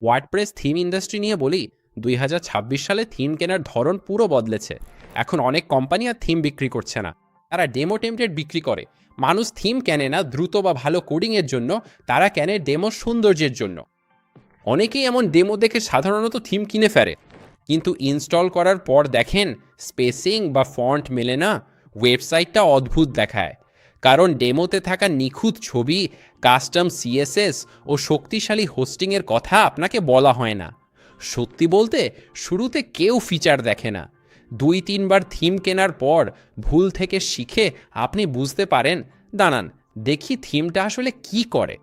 WordPress theme industry নিয়ে বলি, 2026 সালে থিম কেনার ধরন পুরো বদলেছে। এখন অনেক কোম্পানি আর থিম বিক্রি করছে না, তারা ডেমো টেমপ্লেট বিক্রি করে। মানুষ থিম কেনে না দ্রুত বা ভালো কোডিংয়ের জন্য, তারা কেনে ডেমো সৌন্দর্যের জন্য। অনেকেই এমন ডেমো দেখে সাধারণত থিম কিনে ফেলে, কিন্তু ইনস্টল করার পর দেখেন স্পেসিং বা ফন্ট মেলে না, ওয়েবসাইটটা অদ্ভুত দেখায়। কারণ ডেমোতে থাকা নিখুঁত ছবি, কাস্টম সিএসএস ও শক্তিশালী হোস্টিংয়ের কথা আপনাকে বলা হয় না। সত্যি বলতে শুরুতে কেউ ফিচার দেখে না। 2-3 বার থিম কেনার পর ভুল থেকে শিখে আপনি বুঝতে পারেন, দাঁড়ান দেখি থিমটা আসলে কি করে।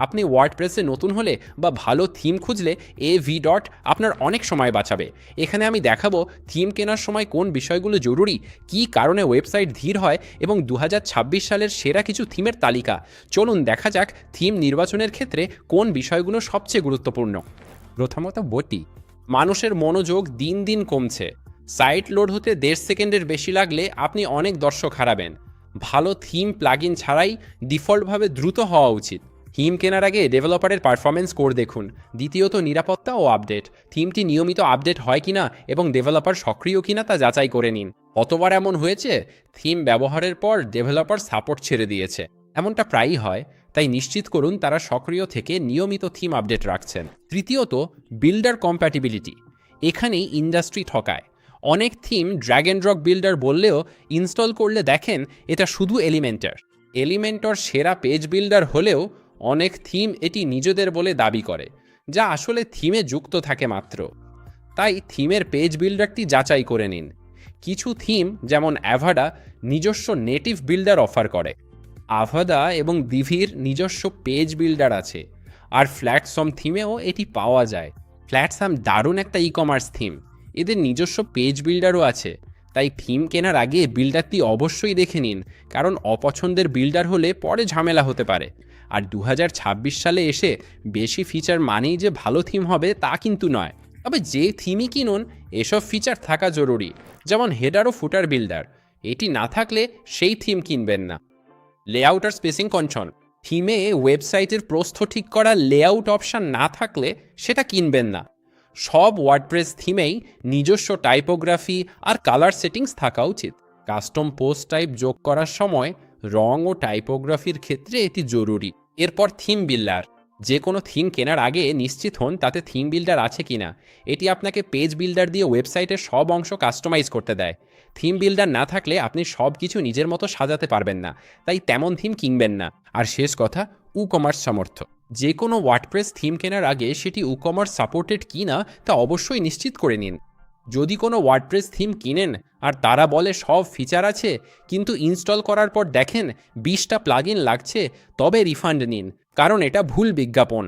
আপনি ওয়ার্ডপ্রেসে নতুন হলে বা ভালো থিম খুঁজলে এভি ডট আপনার অনেক সময় বাঁচাবে। এখানে আমি দেখাবো থিম কেনার সময় কোন বিষয়গুলো জরুরি, কী কারণে ওয়েবসাইট ধীর হয় এবং 2026 সালের সেরা কিছু থিমের তালিকা। চলুন দেখা যাক থিম নির্বাচনের ক্ষেত্রে কোন বিষয়গুলো সবচেয়ে গুরুত্বপূর্ণ। প্রথমত বটি, মানুষের মনোযোগ দিন দিন কমছে। সাইট লোড হতে 1.5 সেকেন্ডের বেশি লাগলে আপনি অনেক দর্শক হারাবেন। ভালো থিম প্লাগইন ছাড়াই ডিফল্টভাবে দ্রুত হওয়া উচিত। থিম কেনার আগে ডেভেলপারের পারফরমেন্স কোর দেখুন। দ্বিতীয়ত নিরাপত্তা ও আপডেট, থিমটি নিয়মিত আপডেট হয় কিনা এবং ডেভেলপার সক্রিয় কিনা তা যাচাই করে নিন। কতবার এমন হয়েছে থিম ব্যবহারের পর ডেভেলপার সাপোর্ট ছেড়ে দিয়েছে? এমনটা প্রায়ই হয়, তাই নিশ্চিত করুন তারা সক্রিয় থেকে নিয়মিত থিম আপডেট রাখছেন। তৃতীয়ত বিল্ডার কম্প্যাটিবিলিটি, এখানেই ইন্ডাস্ট্রি ঠকায়। অনেক theme drag and drop builder বললেও ইনস্টল করলে দেখেন এটা শুধু এলিমেন্টর সেরা পেজ বিল্ডার হলেও অনেক থিম এটি নিজেদের বলে দাবি করে, যা আসলে থিমে যুক্ত থাকে মাত্র। তাই থিমের পেজ বিল্ডারটি যাচাই করে নিন। কিছু থিম যেমন অ্যাভাডা নিজস্ব নেটিভ বিল্ডার অফার করে। আভাদা এবং দিভির নিজস্ব পেজ বিল্ডার আছে, আর ফ্ল্যাটসম থিমেও এটি পাওয়া যায়। ফ্ল্যাটসাম দারুণ একটা ই কমার্স থিম, এদের নিজস্ব পেজ বিল্ডারও আছে। তাই থিম কেনার আগে বিল্ডারটি অবশ্যই দেখে নিন, কারণ অপছন্দের বিল্ডার হলে পরে ঝামেলা হতে পারে। আর 2026 সালে এসে বেশি ফিচার মানেই যে ভালো থিম হবে তা কিন্তু নয়। তবে যে থিমই কিনুন এসব ফিচার থাকা জরুরি, যেমন হেডার ও ফুটার বিল্ডার। এটি না থাকলে সেই থিম কিনবেন না। লেআউট আর স্পেসিং কন্ট্রোল, থিমে ওয়েবসাইটের প্রস্থ ঠিক করা লেআউট অপশান না থাকলে সেটা কিনবেন না। সব ওয়ার্ডপ্রেস থিমেই নিজস্ব টাইপোগ্রাফি আর কালার সেটিংস থাকা উচিত। কাস্টম পোস্ট টাইপ যোগ করার সময় রং ও টাইপোগ্রাফির ক্ষেত্রে এটি জরুরি। এরপর থিম বিল্ডার, যে কোনো থিম কেনার আগে নিশ্চিত হন তাতে থিম বিল্ডার আছে কিনা। এটি আপনাকে পেজ বিল্ডার দিয়ে ওয়েবসাইটের সব অংশ কাস্টমাইজ করতে দেয়। থিম বিল্ডার না থাকলে আপনি সব কিছু নিজের মতো সাজাতে পারবেন না, তাই তেমন থিম কিনবেন না। আর শেষ কথা, কমার্স সামর্থ্য, যে কোনো ওয়ার্ডপ্রেস থিম কেনার আগে সেটি কমার্স সাপোর্টেড কিনা তা অবশ্যই নিশ্চিত করে নিন। যদি কোনো ওয়ার্ডপ্রেস থিম কিনেন আর তারা বলে সব ফিচার আছে, কিন্তু ইনস্টল করার পর দেখেন 20টা প্লাগইন লাগছে, তবে রিফান্ড নিন, কারণ এটা ভুল বিজ্ঞাপন।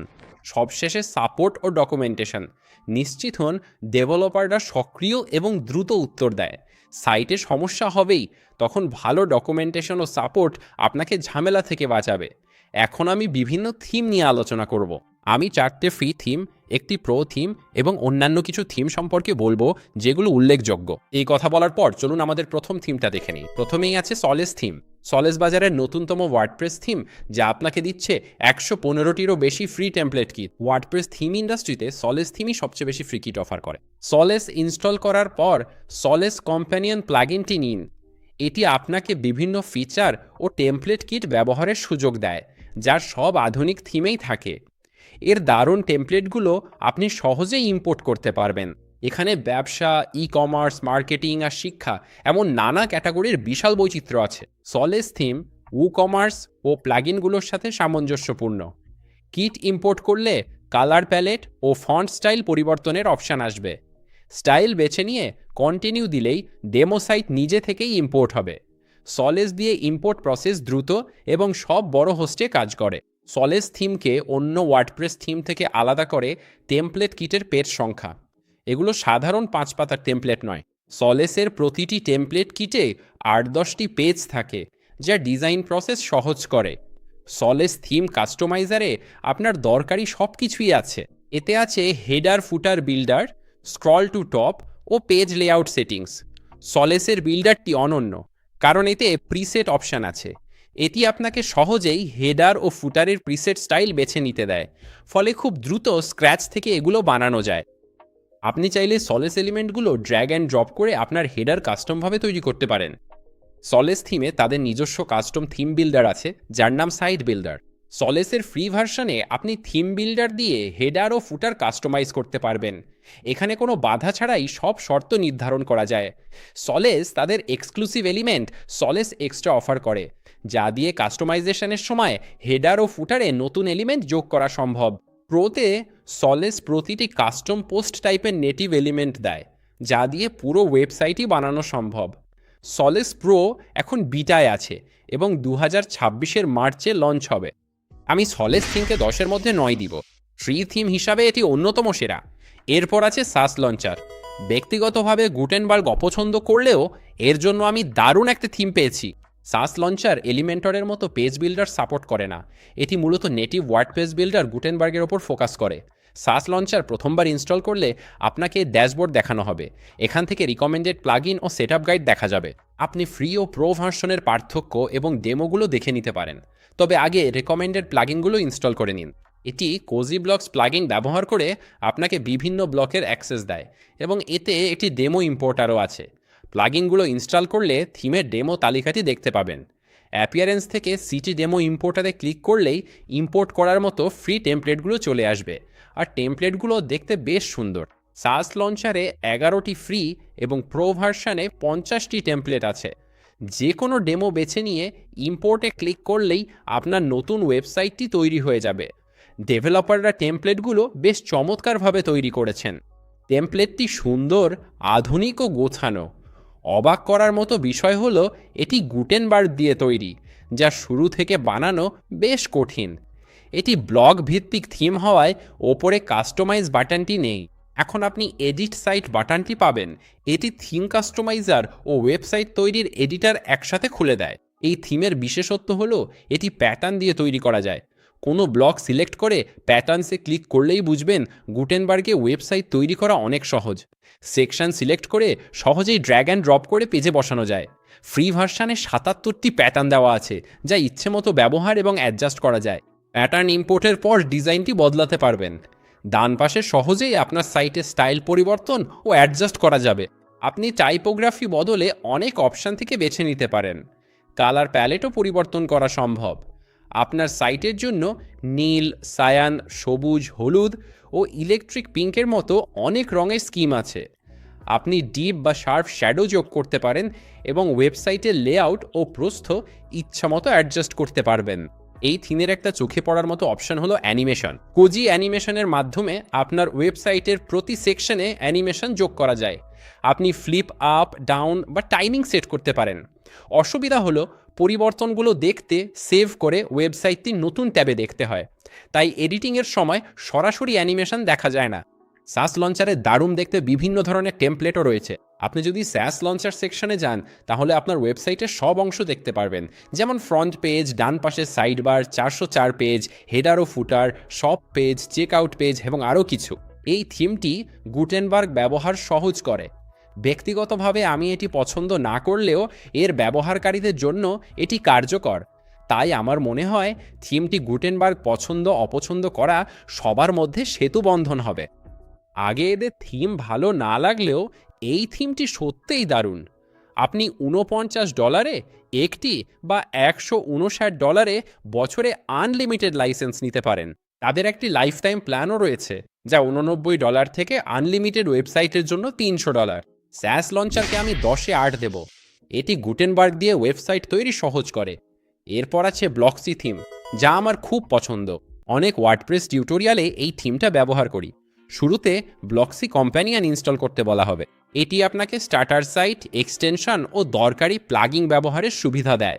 সবশেষে সাপোর্ট ও ডকুমেন্টেশন, নিশ্চিত হন ডেভেলপাররা সক্রিয় এবং দ্রুত উত্তর দেয়। সাইটে সমস্যা হবেই, তখন ভালো ডকুমেন্টেশন ও সাপোর্ট আপনাকে ঝামেলা থেকে বাঁচাবে। এখন আমি বিভিন্ন থিম নিয়ে আলোচনা করব। আমি 4টে ফ্রি থিম, একটি প্রো থিম এবং অন্যান্য কিছু থিম সম্পর্কে বলবো যেগুলো উল্লেখযোগ্য। এই কথা বলার পর চলুন আমাদের প্রথম থিমটা দেখে নিই। প্রথমেই আছে সলেস থিম। সলেস বাজারের নতুনতম ওয়ার্ডপ্রেস থিম, যা আপনাকে দিচ্ছে 115টিরও বেশি free template kit. WordPress theme ইন্ডাস্ট্রিতে সলেস থিমই সবচেয়ে বেশি ফ্রি কিট অফার করে। সলেস ইনস্টল করার পর সলেস কম্প্যানিয়ন প্লাগইনটি নিন। এটি আপনাকে বিভিন্ন ফিচার ও টেমপ্লেট কিট ব্যবহারের সুযোগ দেয়, যার সব আধুনিক থিমেই থাকে। এর দারুণ টেমপ্লেটগুলো আপনি সহজেই ইম্পোর্ট করতে পারবেন। এখানে ব্যবসা, ই কমার্স, মার্কেটিং আর শিক্ষা এমন নানা ক্যাটাগরির বিশাল বৈচিত্র্য আছে। সলেস থিম কমার্স ও প্লাগইনগুলোর সাথে সামঞ্জস্যপূর্ণ। কিট ইম্পোর্ট করলে কালার প্যালেট ও ফন্ট স্টাইল পরিবর্তনের অপশান আসবে। স্টাইল বেছে নিয়ে কন্টিনিউ দিলেই ডেমো সাইট নিজে থেকেই ইম্পোর্ট হবে। সলেস দিয়ে ইম্পোর্ট প্রসেস দ্রুত এবং সব বড় হোস্টে কাজ করে। সলেস থিমকে অন্য ওয়ার্ডপ্রেস থিম থেকে আলাদা করে টেমপ্লেট কিটের পেজ সংখ্যা। এগুলো সাধারণ 5 পাতার টেমপ্লেট নয়। সলেসের প্রতিটি টেমপ্লেট কিটে 8-10টি পেজ থাকে, যা ডিজাইন প্রসেস সহজ করে। সলেস থিম কাস্টমাইজারে আপনার দরকারি সব কিছুই আছে। এতে আছে header footer builder, scroll to top ও পেজ লেআউট সেটিংস। সলেসের বিল্ডারটি অনন্য, কারণ এতে প্রিসেট অপশান আছে। এটি আপনাকে সহজেই হেডার ও ফুটারের প্রিসেট স্টাইল বেছে নিতে দেয়, ফলে খুব দ্রুত স্ক্র্যাচ থেকে এগুলো বানানো যায়। আপনি চাইলে সলেস এলিমেন্টগুলো ড্র্যাগ অ্যান্ড ড্রপ করে আপনার হেডার কাস্টমভাবে তৈরি করতে পারেন। সলেস থিমে তাদের নিজস্ব কাস্টম থিম বিল্ডার আছে, যার নাম সাইট বিল্ডার। সলেসের ফ্রি ভার্সনে আপনি থিম বিল্ডার দিয়ে হেডার ও ফুটার কাস্টমাইজ করতে পারবেন। এখানে কোনো বাধা ছাড়াই সব শর্ত নির্ধারণ করা যায়। সলেস তাদের এক্সক্লুসিভ এলিমেন্ট সলেস এক্সট্রা অফার করে, যা দিয়ে কাস্টমাইজেশনের সময় হেডার ও ফুটারে নতুন এলিমেন্ট যোগ করা সম্ভব। প্রোতে সলেস প্রতিটি কাস্টম পোস্ট টাইপের নেটিভ এলিমেন্ট দেয়, যা দিয়ে পুরো ওয়েবসাইটই বানানো সম্ভব। সলেস প্রো এখন বিটায় আছে এবং 2026-এর মার্চে লঞ্চ হবে। আমি সলেস থিমকে 10-এর মধ্যে 9 দিব। ফ্রি থিম হিসাবে এটি অন্যতম সেরা। এরপর আছে সাস লঞ্চার। ব্যক্তিগতভাবে গুটেনবার্গ অপছন্দ করলেও এর জন্য আমি দারুণ একটা থিম পেয়েছি। সাস লঞ্চার এলিমেন্টরের মতো পেজ বিল্ডার সাপোর্ট করে না। এটি মূলত নেটিভ ওয়ার্ড পেজ বিল্ডার গুটেনবার্গের ওপর ফোকাস করে। সাস লঞ্চার প্রথমবার ইনস্টল করলে আপনাকে ড্যাশবোর্ড দেখানো হবে। এখান থেকে রিকমেন্ডেড প্লাগইন ও সেটআপ গাইড দেখা যাবে। আপনি ফ্রি ও প্রো ভার্সনের পার্থক্য এবং ডেমোগুলো দেখে নিতে পারেন। তবে আগে রেকমেন্ডেড প্লাগইনগুলো ইনস্টল করে নিন। এটি কোজি ব্লকস প্লাগইন ব্যবহার করে আপনাকে বিভিন্ন ব্লকের অ্যাক্সেস দেয় এবং এতে একটি ডেমো ইম্পোর্টারও আছে। প্লাগইনগুলো ইনস্টল করলে থিমের ডেমো তালিকাটি দেখতে পাবেন। অ্যাপিয়ারেন্স থেকে সিটি ডেমো ইম্পোর্টারে ক্লিক করলেই ইম্পোর্ট করার মতো ফ্রি টেমপ্লেটগুলো চলে আসবে, আর টেমপ্লেটগুলো দেখতে বেশ সুন্দর। সাস লঞ্চারে 11টি ফ্রি এবং প্রো ভার্সানে 50টি টেমপ্লেট আছে। যে কোনো ডেমো বেছে নিয়ে ইম্পোর্টে ক্লিক করলেই আপনার নতুন ওয়েবসাইটটি তৈরি হয়ে যাবে। ডেভেলপাররা টেমপ্লেটগুলো বেশ চমৎকারভাবে তৈরি করেছেন। টেমপ্লেটটি সুন্দর, আধুনিক ও গোছানো। অবাক করার মতো বিষয় হলো এটি গুটেনবার্গ দিয়ে তৈরি, যা শুরু থেকে বানানো বেশ কঠিন। এটি ব্লগ ভিত্তিক থিম হওয়ায় ওপরে কাস্টমাইজ বাটনটি নেই। এখন আপনি এডিট সাইট বাটনটি পাবেন। এটি থিম কাস্টমাইজার ও ওয়েবসাইট তৈরির এডিটার একসাথে খুলে দেয়। এই থিমের বিশেষত্ব হলো এটি প্যাটার্ন দিয়ে তৈরি করা যায়। কোনো ব্লক সিলেক্ট করে প্যাটার্নসে ক্লিক করলেই বুঝবেন গুটেনবার্গে ওয়েবসাইট তৈরি করা অনেক সহজ। সেকশন সিলেক্ট করে সহজেই ড্র্যাগ অ্যান্ড ড্রপ করে পেজে বসানো যায়। ফ্রি ভার্সানে 77টি প্যাটার্ন দেওয়া আছে, যা ইচ্ছে মতো ব্যবহার এবং অ্যাডজাস্ট করা যায়। প্যাটার্ন ইম্পোর্টের পর ডিজাইনটি বদলাতে পারবেন। ডান পাশে সহজেই আপনার সাইটের স্টাইল পরিবর্তন ও অ্যাডজাস্ট করা যাবে। আপনি টাইপোগ্রাফি বদলে অনেক অপশান থেকে বেছে নিতে পারেন। কালার প্যালেটও পরিবর্তন করা সম্ভব। আপনার সাইটের জন্য নীল, সায়ান, সবুজ, হলুদ ও ইলেকট্রিক পিঙ্কের মতো অনেক রঙের স্কিম আছে। আপনি ডিপ বা শার্প শ্যাডো যোগ করতে পারেন এবং ওয়েবসাইটের লেআউট ও প্রস্থ ইচ্ছামতো অ্যাডজাস্ট করতে পারবেন। এই থিমের একটা চোখে পড়ার মতো অপশন হলো অ্যানিমেশন। কোজি অ্যানিমেশনের মাধ্যমে আপনার ওয়েবসাইটের প্রতি সেকশনে অ্যানিমেশন যোগ করা যায়। আপনি ফ্লিপ আপ, ডাউন বা টাইমিং সেট করতে পারেন। অসুবিধা হলো পরিবর্তনগুলো দেখতে সেভ করে ওয়েবসাইটটি নতুন ট্যাবে দেখতে হয়, তাই এডিটিংয়ের সময় সরাসরি অ্যানিমেশন দেখা যায় না। সাস লঞ্চারে দারুণ দেখতে বিভিন্ন ধরনের টেমপ্লেটও রয়েছে। আপনি যদি স্যাস লঞ্চার সেকশনে যান তাহলে আপনার ওয়েবসাইটের সব অংশ দেখতে পারবেন, যেমন ফ্রন্ট পেজ, ডান পাশে সাইড বার, 404 পেজ, হেডার ও ফুটার, সব পেজ, চেক আউট পেজ এবং আরও কিছু। এই থিমটি গুটেনবার্গ ব্যবহার সহজ করে। ব্যক্তিগতভাবে আমি এটি পছন্দ না করলেও এর ব্যবহারকারীদের জন্য এটি কার্যকর। তাই আমার মনে হয় থিমটি গুটেনবার্গ পছন্দ অপছন্দ করা সবার মধ্যে সেতু বন্ধন হবে। আগে এদের থিম ভালো না লাগলেও এই থিমটি সত্যিই দারুণ। আপনি $49 একটি বা $159 বছরে আনলিমিটেড লাইসেন্স নিতে পারেন। তাদের একটি লাইফ টাইম প্ল্যানও রয়েছে, যা $89 থেকে আনলিমিটেড ওয়েবসাইটের জন্য $300। স্যাস লঞ্চারকে আমি 10-এ 8 দেব। এটি গুটেনবার্গ দিয়ে ওয়েবসাইট তৈরি সহজ করে। এরপর আছে ব্লক্সি থিম, যা আমার খুব পছন্দ। অনেক ওয়ার্ডপ্রেস টিউটোরিয়ালে এই থিমটা ব্যবহার করি। শুরুতে ব্লক্সি কম্প্যানিয়ন ইনস্টল করতে বলা হবে। এটি আপনাকে স্টার্টার সাইট, এক্সটেনশন ও দরকারি প্লাগিং ব্যবহারের সুবিধা দেয়।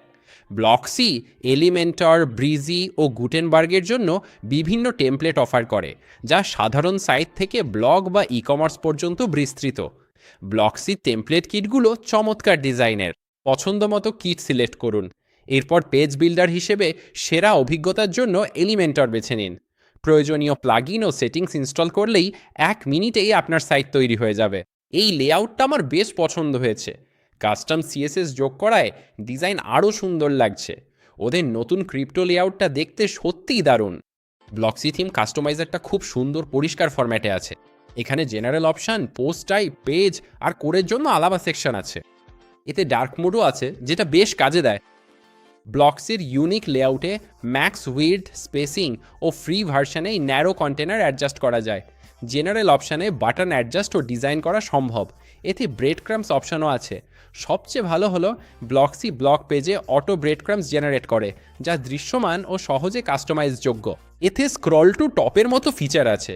ব্লক্সি এলিমেন্টর, ব্রিজি ও গুটেনবার্গের জন্য বিভিন্ন টেমপ্লেট অফার করে, যা সাধারণ সাইট থেকে ব্লগ বা ই কমার্স পর্যন্ত বিস্তৃত। ব্লক্সি টেমপ্লেট কিটগুলো চমৎকার ডিজাইনের। পছন্দ মতো কিট সিলেক্ট করুন। এরপর পেজ বিল্ডার হিসেবে সেরা অভিজ্ঞতার জন্য এলিমেন্টর বেছে নিন। প্রয়োজনীয় প্লাগইন ও সেটিংস ইনস্টল করলেই 1 মিনিটেই আপনার সাইট তৈরি হয়ে যাবে। এই লেআউটটা আমার বেশ পছন্দ হয়েছে। কাস্টম সিএসএস যোগ করায় ডিজাইন আরও সুন্দর লাগছে। ওদের নতুন ক্রিপ্টো লেআউটটা দেখতে সত্যিই দারুণ। ব্লক্সি থিম কাস্টমাইজারটা খুব সুন্দর পরিষ্কার ফরম্যাটে আছে। এখানে general option, post type, page আর কোডের জন্য আলাদা সেকশন আছে। এতে ডার্ক মোডও আছে, যেটা বেশ কাজে দেয়। ব্লক্সির ইউনিক লেআউটে ম্যাক্স উইডথ, স্পেসিং ও ফ্রি ভার্সানে ন্যারো কন্টেনার অ্যাডজাস্ট করা যায়। জেনারেল অপশানে বাটন অ্যাডজাস্ট ও ডিজাইন করা সম্ভব। এতে ব্রেড ক্রাম্পস অপশানও আছে। সবচেয়ে ভালো হলো ব্লক্সি ব্লক পেজে অটো ব্রেড ক্রাম্পস জেনারেট করে, যা দৃশ্যমান ও সহজে কাস্টমাইজযোগ্য। এতে স্ক্রল টু টপের মতো ফিচার আছে।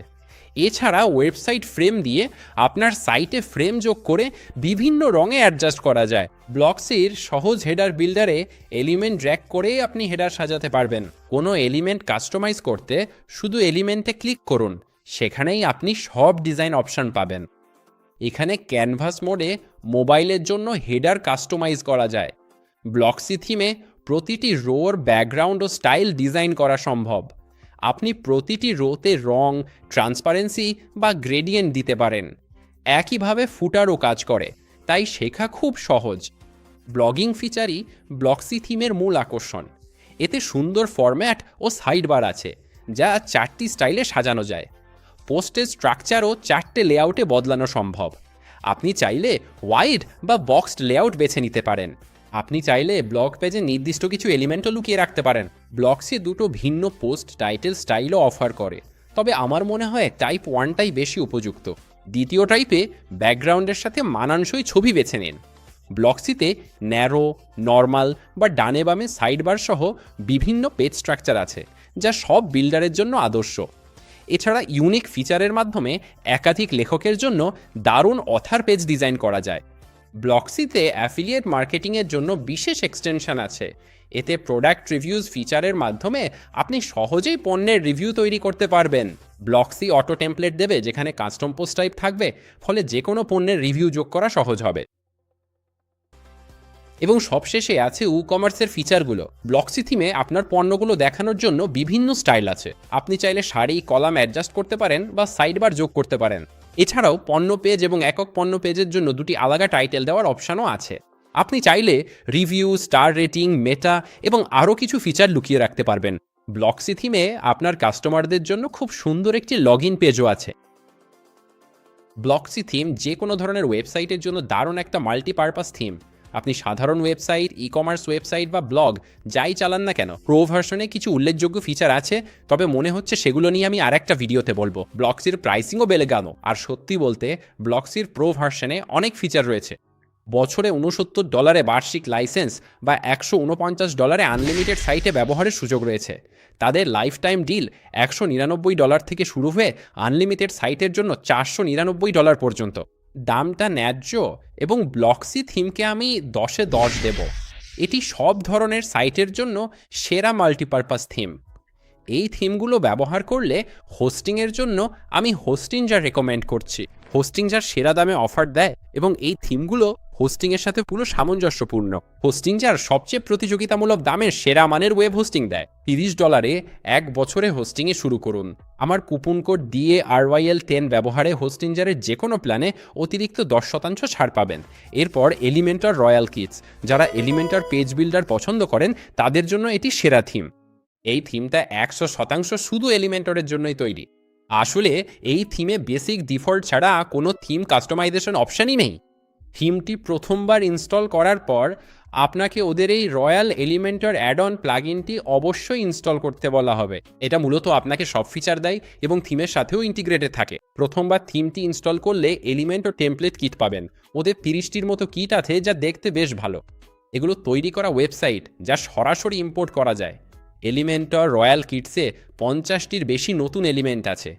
এছাড়া ওয়েবসাইট ফ্রেম দিয়ে আপনার সাইটে ফ্রেম যোগ করে বিভিন্ন রঙে অ্যাডজাস্ট করা যায়। ব্লক্সির সহজ হেডার বিল্ডারে এলিমেন্ট ড্র্যাগ করেই আপনি হেডার সাজাতে পারবেন। কোনো এলিমেন্ট কাস্টমাইজ করতে শুধু এলিমেন্টে ক্লিক করুন, সেখানেই আপনি সব ডিজাইন অপশান পাবেন। এখানে ক্যানভাস মোডে মোবাইলের জন্য হেডার কাস্টমাইজ করা যায়। ব্লক্সি থিমে প্রতিটি রোর ব্যাকগ্রাউন্ড ও স্টাইল ডিজাইন করা সম্ভব। আপনি প্রতিটি রোতে রং, ট্রান্সপারেন্সি বা গ্রেডিয়েন্ট দিতে পারেন। একইভাবে ফুটারও কাজ করে, তাই শেখা খুব সহজ। ব্লগিং ফিচারই ব্লক্সি থিমের মূল আকর্ষণ। এতে সুন্দর ফরম্যাট ও সাইড বার আছে, যা 4টি স্টাইলে সাজানো যায়। পোস্টের স্ট্রাকচারও 4টে লেআউটে বদলানো সম্ভব। আপনি চাইলে ওয়াইড বা বক্সড লেআউট বেছে নিতে পারেন। আপনি চাইলে ব্লগ পেজে নির্দিষ্ট কিছু এলিমেন্টও লুকিয়ে রাখতে পারেন। ব্লগসে দুটো ভিন্ন পোস্ট টাইটেল স্টাইলও অফার করে, তবে আমার মনে হয় টাইপ 1টাই বেশি উপযুক্ত। দ্বিতীয় টাইপে ব্যাকগ্রাউন্ডের সাথে মানানসই ছবি বেছে নিন। ব্লগসিতে ন্যারো, নর্মাল বা ডানে বামে সাইড বার সহ বিভিন্ন পেজ স্ট্রাকচার আছে, যা সব বিল্ডারের জন্য আদর্শ। এছাড়া ইউনিক ফিচারের মাধ্যমে একাধিক লেখকের জন্য দারুণ অথার পেজ ডিজাইন করা যায়। ব্লক্সিতে অ্যাফিলিয়েট মার্কেটিংয়ের জন্য বিশেষ এক্সটেনশন আছে। এতে প্রোডাক্ট রিভিউজ ফিচারের মাধ্যমে আপনি সহজেই পণ্যের রিভিউ তৈরি করতে পারবেন। ব্লক্সি অটো টেমপ্লেট দেবে, যেখানে কাস্টম পোস্ট টাইপ থাকবে, ফলে যে কোনো পণ্যের রিভিউ যোগ করা সহজ হবে। এবং সবশেষে আছে ই কমার্সের ফিচারগুলো। ব্লক্সি থিমে আপনার পণ্যগুলো দেখানোর জন্য বিভিন্ন স্টাইল আছে। আপনি চাইলে সারি, কলাম অ্যাডজাস্ট করতে পারেন বা সাইড বার যোগ করতে পারেন। এছাড়াও পণ্য পেজ এবং একক পণ্য পেজের জন্য দুটি আলাদা টাইটেল দেওয়ার অপশানও আছে। আপনি চাইলে রিভিউ, স্টার রেটিং, মেটা এবং আরও কিছু ফিচার লুকিয়ে রাখতে পারবেন। ব্লক্সি থিমে আপনার কাস্টমারদের জন্য খুব সুন্দর একটি লগ ইন পেজও আছে। ব্লক্সি থিম যে কোনো ধরনের ওয়েবসাইটের জন্য দারুণ একটা মাল্টিপারপাস থিম। আপনি সাধারণ ওয়েবসাইট, ই কমার্স ওয়েবসাইট বা ব্লগ যাই চালান না কেন, প্রো ভার্সনে কিছু উল্লেখযোগ্য ফিচার আছে, তবে মনে হচ্ছে সেগুলো নিয়ে আমি আরেকটা ভিডিওতে বলবো। ব্লক্সির প্রাইসিংও বেড়ে গেল, আর সত্যি বলতে ব্লক্সির প্রো ভার্সনে অনেক ফিচার রয়েছে। বছরে $69 বার্ষিক লাইসেন্স বা $149 আনলিমিটেড সাইটে ব্যবহারের সুযোগ রয়েছে। তাদের লাইফ টাইম ডিল $199 থেকে শুরু হয়ে আনলিমিটেড সাইটের জন্য $499 পর্যন্ত। দামটা ন্যায্য এবং ব্লক্সি থিমকে আমি 10-এ 10 দেব। এটি সব ধরনের সাইটের জন্য সেরা মাল্টিপারপাস থিম। এই থিমগুলো ব্যবহার করলে হোস্টিংয়ের জন্য আমি হোস্টিংজার রেকমেন্ড করছি। হোস্টিংজার সেরা দামে অফার দেয় এবং এই থিমগুলো হোস্টিংয়ের সাথে পুরো সামঞ্জস্যপূর্ণ। হোস্টিংজার সবচেয়ে প্রতিযোগিতামূলক দামের সেরা মানের ওয়েব হোস্টিং দেয়। $30 1 বছরে হোস্টিংয়ে শুরু করুন। আমার কুপন কোড DARYL10 ব্যবহারে হোস্টিংজারের যে কোনো প্ল্যানে অতিরিক্ত 10% ছাড় পাবেন। এরপর এলিমেন্টর রয়্যাল কিটস, যারা এলিমেন্টর পেজ বিল্ডার পছন্দ করেন তাদের জন্য এটি সেরা থিম। এই থিমটা 100% শুধু এলিমেন্টরের জন্যই তৈরি। আসলে এই থিমে বেসিক ডিফল্ট ছাড়া কোনো থিম কাস্টমাইজেশন অপশানই নেই। থিমটি প্রথমবার ইনস্টল করার পর আপনাকে ওদের এই রয়্যাল এলিমেন্টর অ্যাড অন প্লাগইনটি অবশ্যই ইনস্টল করতে বলা হবে। এটা মূলত আপনাকে সব ফিচার দেয় এবং থিমের সাথেও ইন্টিগ্রেটেড থাকে। প্রথমবার থিমটি ইনস্টল করলে এলিমেন্ট ও টেমপ্লেট কিট পাবেন। ওদের 30টির মতো কিট আছে, যা দেখতে বেশ ভালো। এগুলো তৈরি করা ওয়েবসাইট, যা সরাসরি ইম্পোর্ট করা যায়। এলিমেন্টর রয়্যাল কিটসে 50টির বেশি নতুন এলিমেন্ট আছে।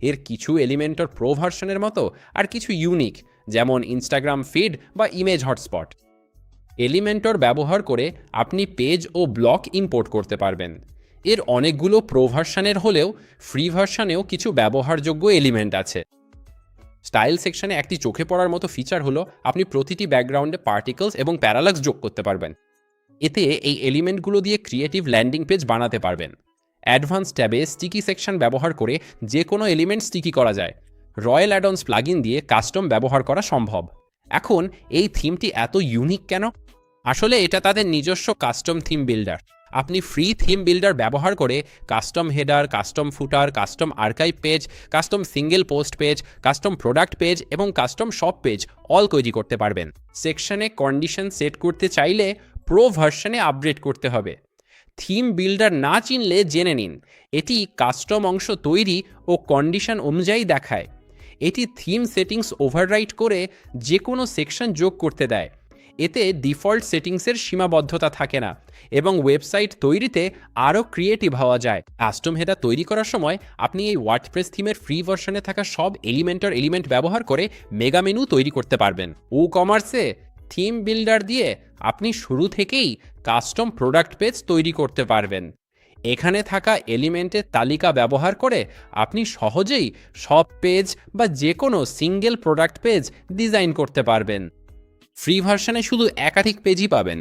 এর কিছু এলিমেন্টর প্রো ভার্সনের মতো, আর কিছু ইউনিক, যেমন ইনস্টাগ্রাম ফিড বা ইমেজ হটস্পট। এলিমেন্টর ব্যবহার করে আপনি পেজ ও ব্লক ইম্পোর্ট করতে পারবেন। এর অনেকগুলো প্রো ভার্সনের হলেও ফ্রি ভার্সনেও কিছু ব্যবহারযোগ্য এলিমেন্ট আছে। স্টাইল সেকশনে একটি চোখে পড়ার মতো ফিচার হলো আপনি প্রতিটি ব্যাকগ্রাউন্ডে পার্টিকলস এবং প্যারালাক্স যোগ করতে পারবেন। এতে এই এলিমেন্টগুলো দিয়ে ক্রিয়েটিভ ল্যান্ডিং পেজ বানাতে পারবেন। অ্যাডভান্স ট্যাবে স্টিকি সেকশন ব্যবহার করে যে কোনো এলিমেন্ট স্টিকি করা যায়। রয়্যাল অ্যাডন্স প্লাগইন দিয়ে কাস্টম ব্যবহার করা সম্ভব। এখন এই থিমটি এত ইউনিক কেন? আসলে এটা তাদের নিজস্ব কাস্টম থিম বিল্ডার। আপনি ফ্রি থিম বিল্ডার ব্যবহার করে custom header, custom footer, custom archive page, custom single post page, custom product page এবং কাস্টম শপ পেজ অল তৈরি করতে পারবেন। সেকশনে কন্ডিশন সেট করতে চাইলে প্রো ভার্সনে আপগ্রেড করতে হবে। থিম বিল্ডার না চিনলে জেনে নিন, এটি কাস্টম অংশ তৈরি ও কন্ডিশন অনুযায়ী দেখায়। এটি থিম সেটিংস ওভাররাইট করে যে কোনো সেকশন যোগ করতে দেয়। এতে ডিফল্ট সেটিংসের সীমাবদ্ধতা থাকে না এবং ওয়েবসাইট তৈরিতে আরও ক্রিয়েটিভ হওয়া যায়। কাস্টম হেডার তৈরি করার সময় আপনি এই ওয়ার্ডপ্রেস থিমের ফ্রি ভার্সনে থাকা সব এলিমেন্ট ব্যবহার করে মেগা মেনু তৈরি করতে পারবেন। কমার্সে থিম বিল্ডার দিয়ে আপনি শুরু থেকেই কাস্টম প্রোডাক্ট পেজ তৈরি করতে পারবেন। এখানে থাকা এলিমেন্টের তালিকা ব্যবহার করে আপনি সহজেই সব পেজ বা যে কোনো সিঙ্গেল প্রোডাক্ট পেজ ডিজাইন করতে পারবেন। ফ্রি ভার্সনে শুধু একাধিক পেজই পাবেন।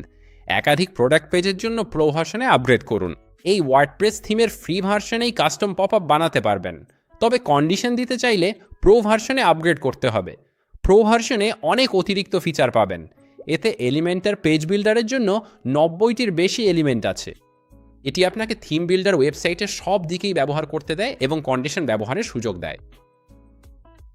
একাধিক প্রোডাক্ট পেজের জন্য প্রো ভার্সনে আপগ্রেড করুন। এই ওয়ার্ডপ্রেস থিমের ফ্রি ভার্সনেই কাস্টম পপ আপ বানাতে পারবেন। তবে কন্ডিশন দিতে চাইলে প্রো ভার্সনে আপগ্রেড করতে হবে। প্রো ভার্সনে অনেক অতিরিক্ত ফিচার পাবেন। এতে এলিমেন্টার পেজ বিল্ডারের জন্য 90টির বেশি এলিমেন্ট আছে। এটি আপনাকে থিম বিল্ডার ওয়েবসাইটের সব দিকেই ব্যবহার করতে দেয় এবং কন্ডিশন ব্যবহারের সুযোগ দেয়।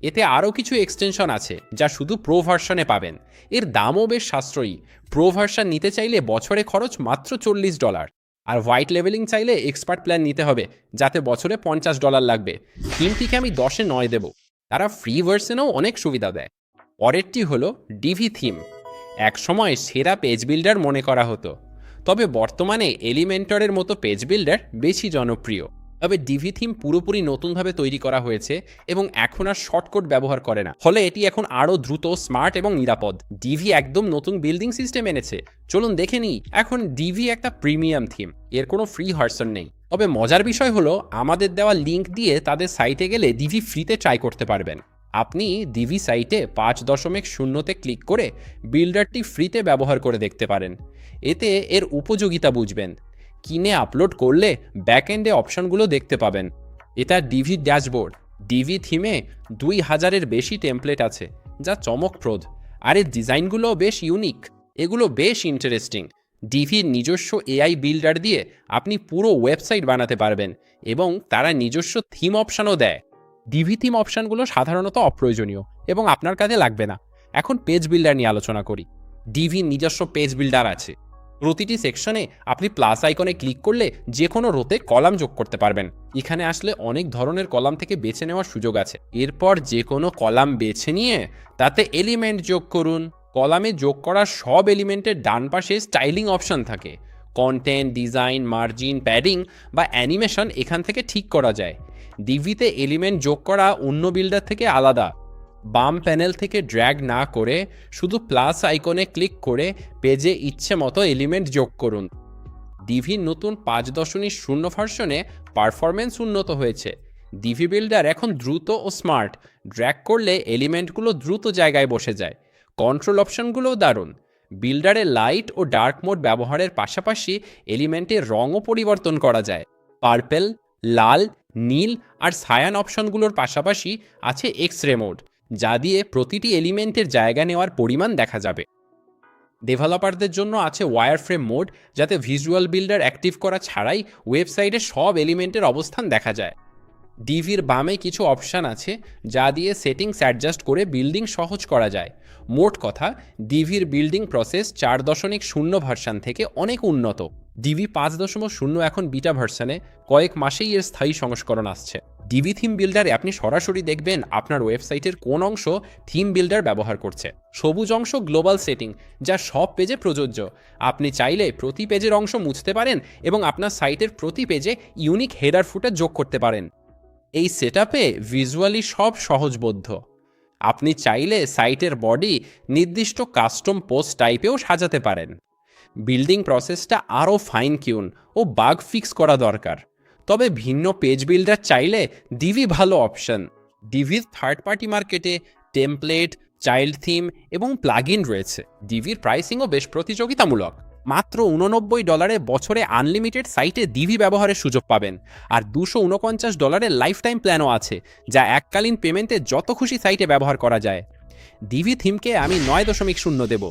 এতে আরও কিছু এক্সটেনশন আছে যা শুধু প্রো ভার্সনে পাবেন। এর দামও বেশ সাশ্রয়ী। প্রো ভার্সন নিতে চাইলে বছরে খরচ মাত্র $40, আর হোয়াইট লেভেলিং চাইলে এক্সপার্ট প্ল্যান নিতে হবে, যাতে বছরে $50 লাগবে। থিমটিকে আমি 10-এ 9 দেব। তারা ফ্রি ভার্সনেও অনেক সুবিধা দেয়। পরেরটি হলো ডিভি থিম। একসময় সেরা পেজ বিল্ডার মনে করা হতো, তবে বর্তমানে এলিমেন্টরের মতো পেজ বিল্ডার বেশি জনপ্রিয়। তবে ডিভি থিম পুরোপুরি নতুনভাবে তৈরি করা হয়েছে এবং এখন আর শর্টকাট ব্যবহার করে না, ফলে এটি এখন আরও দ্রুত, স্মার্ট এবং নিরাপদ। ডিভি একদম নতুন বিল্ডিং সিস্টেম এনেছে। চলুন দেখে নিই। এখন ডিভি একটা প্রিমিয়াম থিম, এর কোনো ফ্রি ভার্সন নেই। তবে মজার বিষয় হলো, আমাদের দেওয়া লিঙ্ক দিয়ে তাদের সাইটে গেলে ডিভি ফ্রিতে ট্রাই করতে পারবেন। আপনি ডিভি সাইটে 5.0-তে ক্লিক করে বিল্ডারটি ফ্রিতে ব্যবহার করে দেখতে পারেন। এতে এর উপযোগিতা বুঝবেন। কিনে আপলোড করলে ব্যাকএন্ডে অপশনগুলো দেখতে পাবেন। এটা ডিভি ড্যাশবোর্ড। ডিভি থিমে 2000-এর বেশি টেমপ্লেট আছে, যা চমকপ্রদ। আর এর ডিজাইনগুলোও বেশ ইউনিক। এগুলো বেশ ইন্টারেস্টিং। ডিভির নিজস্ব এআই বিল্ডার দিয়ে আপনি পুরো ওয়েবসাইট বানাতে পারবেন এবং তারা নিজস্ব থিম অপশানও দেয়। ডিভি থিম অপশানগুলো সাধারণত অপ্রয়োজনীয় এবং আপনার কাজে লাগবে না। এখন পেজ বিল্ডার নিয়ে আলোচনা করি। ডিভির নিজস্ব পেজ বিল্ডার আছে। প্রতিটি সেকশনে আপনি প্লাস আইকনে ক্লিক করলে যে কোনো রোতে কলাম যোগ করতে পারবেন। এখানে আসলে অনেক ধরনের কলাম থেকে বেছে নেওয়ার সুযোগ আছে। এরপর যে কোনো কলাম বেছে নিয়ে তাতে এলিমেন্ট যোগ করুন। কলামে যোগ করা সব এলিমেন্টের ডান পাশে স্টাইলিং অপশন থাকে। কন্টেন্ট, ডিজাইন, মার্জিন, প্যাডিং বা অ্যানিমেশন এখান থেকে ঠিক করা যায়। ডিভিতে এলিমেন্ট যোগ করা অন্য বিল্ডার থেকে আলাদা। বাম প্যানেল থেকে ড্র্যাগ না করে শুধু প্লাস আইকনে ক্লিক করে পেজে ইচ্ছে মতো এলিমেন্ট যোগ করুন। ডিভির নতুন 5.0 ভার্সনে পারফরমেন্স উন্নত হয়েছে। ডিভি বিল্ডার এখন দ্রুত ও স্মার্ট। ড্র্যাগ করলে এলিমেন্টগুলো দ্রুত জায়গায় বসে যায়। কন্ট্রোল অপশনগুলোও দারুণ। বিল্ডারে লাইট ও ডার্ক মোড ব্যবহারের পাশাপাশি এলিমেন্টের রঙও পরিবর্তন করা যায়। পার্পেল, লাল, নীল আর সায়ান অপশনগুলোর পাশাপাশি আছে এক্স-রে মোড, যা দিয়ে প্রতিটি এলিমেন্টের জায়গা নেওয়ার পরিমাণ দেখা যাবে। ডেভেলপারদের জন্য আছে ওয়্যারফ্রেম মোড, যাতে ভিজুয়াল বিল্ডার অ্যাক্টিভ করা ছাড়াই ওয়েবসাইটে সব এলিমেন্টের অবস্থান দেখা যায়। ডিভির বামে কিছু অপশান আছে যা দিয়ে সেটিংস অ্যাডজাস্ট করে বিল্ডিং সহজ করা যায়। মোট কথা, ডিভির বিল্ডিং প্রসেস 4.0 ভার্সন থেকে অনেক উন্নত। ডিভি 5.0 এখন বিটা ভার্সনে, কয়েক মাসেই এর স্থায়ী সংস্করণ আসছে। ডিভি থিম বিল্ডারে আপনি সরাসরি দেখবেন আপনার ওয়েবসাইটের কোন অংশ থিম বিল্ডার ব্যবহার করছে। সবুজ অংশ গ্লোবাল সেটিং, যা সব পেজে প্রযোজ্য। আপনি চাইলে প্রতি পেজের অংশ মুছতে পারেন এবং আপনার সাইটের প্রতি পেজে ইউনিক হেডার ফুটার যোগ করতে পারেন। এই সেটআপে ভিজুয়ালি সব সহজবোধ্য। আপনি চাইলে সাইটের বডি নির্দিষ্ট কাস্টম পোস্ট টাইপেও সাজাতে পারেন। বিল্ডিং প্রসেসটা আরও ফাইন টিউন ও বাগ ফিক্স করা দরকার। তবে ভিন্ন পেজ বিল্ডার চাইলে ডিভি ভালো অপশন। ডিভির থার্ড পার্টি মার্কেটে টেমপ্লেট, চাইল্ড থিম এবং প্লাগইন রয়েছে। ডিভির প্রাইসিংও বেশ প্রতিযোগিতামূলক। মাত্র $89 বছরে আনলিমিটেড সাইটে ডিভি ব্যবহারের সুযোগ পাবেন, আর $249 লাইফ টাইম প্ল্যানও আছে, যা এককালীন পেমেন্টে যত খুশি সাইটে ব্যবহার করা যায়। ডিভি থিমকে আমি 9.0 দেব।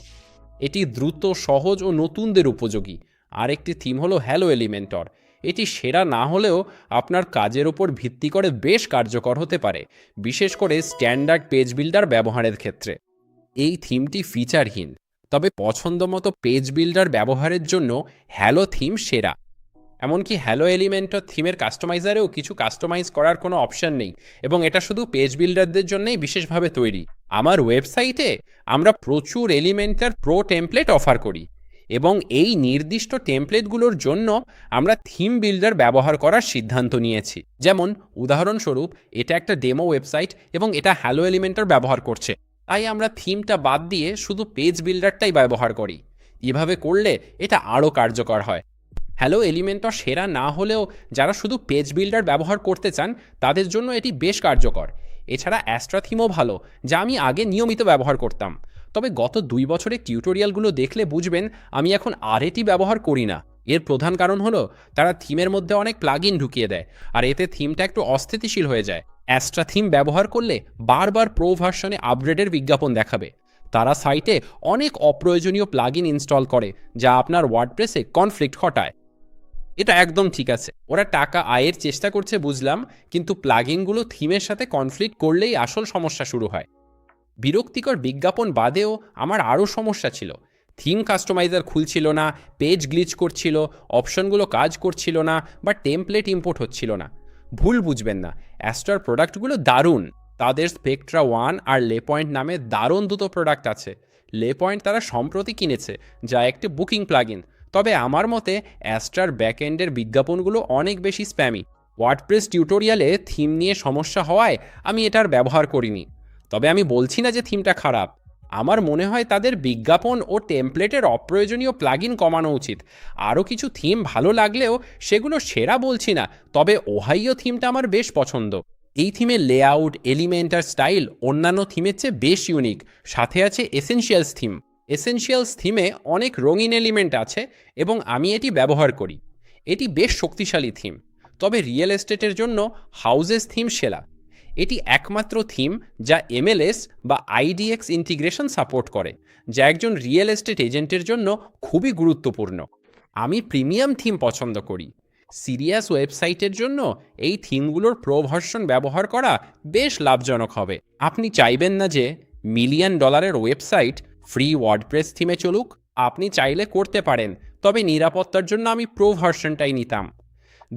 এটি দ্রুত, সহজ ও নতুনদের উপযোগী। আরেকটি থিম হলো হ্যালো এলিমেন্টর। এটি সেরা না হলেও আপনার কাজের উপর ভিত্তি করে বেশ কার্যকর হতে পারে, বিশেষ করে স্ট্যান্ডার্ড পেজ বিল্ডার ব্যবহারের ক্ষেত্রে। এই থিমটি ফিচারহীন, তবে পছন্দমতো পেজ বিল্ডার ব্যবহারের জন্য হ্যালো থিম সেরা। এমনকি হ্যালো এলিমেন্টর থিমের কাস্টমাইজারেও কিছু কাস্টমাইজ করার কোনো অপশন নেই, এবং এটা শুধু পেজ বিল্ডারদের জন্যই বিশেষভাবে তৈরি। আমার ওয়েবসাইটে আমরা প্রচুর এলিমেন্টর প্রো টেমপ্লেট অফার করি, এবং এই নির্দিষ্ট টেমপ্লেটগুলোর জন্য আমরা থিম বিল্ডার ব্যবহার করার সিদ্ধান্ত নিয়েছি। যেমন উদাহরণস্বরূপ, এটা একটা ডেমো ওয়েবসাইট এবং এটা হ্যালো এলিমেন্টর ব্যবহার করছে, তাই আমরা থিমটা বাদ দিয়ে শুধু পেজ বিল্ডারটাই ব্যবহার করি। এভাবে করলে এটা আরও কার্যকর হয়। হ্যালো এলিমেন্টর সেরা না হলেও যারা শুধু পেজ বিল্ডার ব্যবহার করতে চান তাদের জন্য এটি বেশ কার্যকর। এছাড়া অ্যাস্ট্রা থিমও ভালো, যা আমি আগে নিয়মিত ব্যবহার করতাম। তবে গত 2 বছরের টিউটোরিয়ালগুলো দেখলে বুঝবেন আমি এখন আর এটি ব্যবহার করি না। এর প্রধান কারণ হলো তারা থিমের মধ্যে অনেক প্লাগইন ঢুকিয়ে দেয়, আর এতে থিমটা একটু অস্থিতিশীল হয়ে যায়। অ্যাস্ট্রা থিম ব্যবহার করলে বারবার প্রো ভার্সনে আপগ্রেডের বিজ্ঞাপন দেখাবে। তারা সাইটে অনেক অপ্রয়োজনীয় প্লাগইন ইনস্টল করে, যা আপনার ওয়ার্ডপ্রেসে কনফ্লিক্ট ঘটায়। এটা একদম ঠিক আছে, ওরা টাকা আয়ের চেষ্টা করছে বুঝলাম, কিন্তু প্লাগইনগুলো থিমের সাথে কনফ্লিক্ট করলেই আসল সমস্যা শুরু হয়। বিরক্তিকর বিজ্ঞাপন বাদেও আমার আরও সমস্যা ছিল। থিম কাস্টমাইজার খুলছিল না, পেজ গ্লিচ করছিল, অপশনগুলো কাজ করছিল না, বা টেমপ্লেট ইম্পোর্ট হচ্ছিল না। ভুল বুঝবেন না, অ্যাস্ট্রার প্রোডাক্টগুলো দারুণ। তাদের স্পেকট্রা 1 আর লে পয়েন্ট নামে দারুণ দুটো প্রোডাক্ট আছে। লে পয়েন্ট তারা সম্প্রতি কিনেছে, যা একটি বুকিং প্লাগইন। তবে আমার মতে অ্যাস্ট্রার ব্যাকএন্ডের বিজ্ঞাপনগুলো অনেক বেশি স্প্যামি। ওয়ার্ডপ্রেস টিউটোরিয়ালে থিম নিয়ে সমস্যা হওয়ায় আমি এটার ব্যবহার করিনি। তবে আমি বলছি না যে থিমটা খারাপ। আমার মনে হয় তাদের বিজ্ঞাপন ও টেমপ্লেটের অপ্রয়োজনীয় প্লাগইন কমানো উচিত। আরও কিছু থিম ভালো লাগলেও সেগুলো সেরা বলছি না, তবে ওহাইও থিমটা আমার বেশ পছন্দ। এই থিমের লেআউট, এলিমেন্ট আর স্টাইল অন্যান্য থিমের চেয়ে বেশ ইউনিক। সাথে আছে এসেনশিয়ালস থিম। এসেনশিয়ালস থিমে অনেক রঙিন এলিমেন্ট আছে এবং আমি এটি ব্যবহার করি। এটি বেশ শক্তিশালী থিম। তবে রিয়েল এস্টেটের জন্য হাউজেস থিম সেরা। এটি একমাত্র থিম যা এমএলএস বা আইডিএক্স ইন্টিগ্রেশন সাপোর্ট করে, যা একজন রিয়েল এস্টেট এজেন্টের জন্য খুবই গুরুত্বপূর্ণ। আমি প্রিমিয়াম থিম পছন্দ করি। সিরিয়াস ওয়েবসাইটের জন্য এই থিমগুলোর প্রো ভার্সন ব্যবহার করা বেশ লাভজনক হবে। আপনি চাইবেন না যে $1,000,000 ওয়েবসাইট ফ্রি ওয়ার্ডপ্রেস থিমে চলুক। আপনি চাইলে করতে পারেন, তবে নিরাপত্তার জন্য আমি প্রো ভার্সনটাই নিতাম।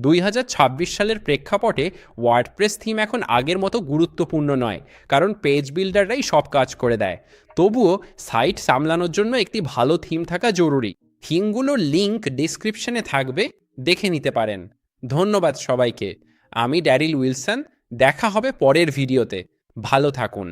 2026 সালের প্রেক্ষাপটে ওয়ার্ডপ্রেস থিম এখন আগের মতো গুরুত্বপূর্ণ নয়, কারণ পেজ বিল্ডাররাই সব কাজ করে দেয়। তবুও সাইট সামলানোর জন্য একটি ভালো থিম থাকা জরুরি। থিমগুলোর লিঙ্ক ডিসক্রিপশনে থাকবে, দেখে নিতে পারেন। ধন্যবাদ সবাইকে। আমি ড্যারিল উইলসন। দেখা হবে পরের ভিডিওতে। ভালো থাকুন।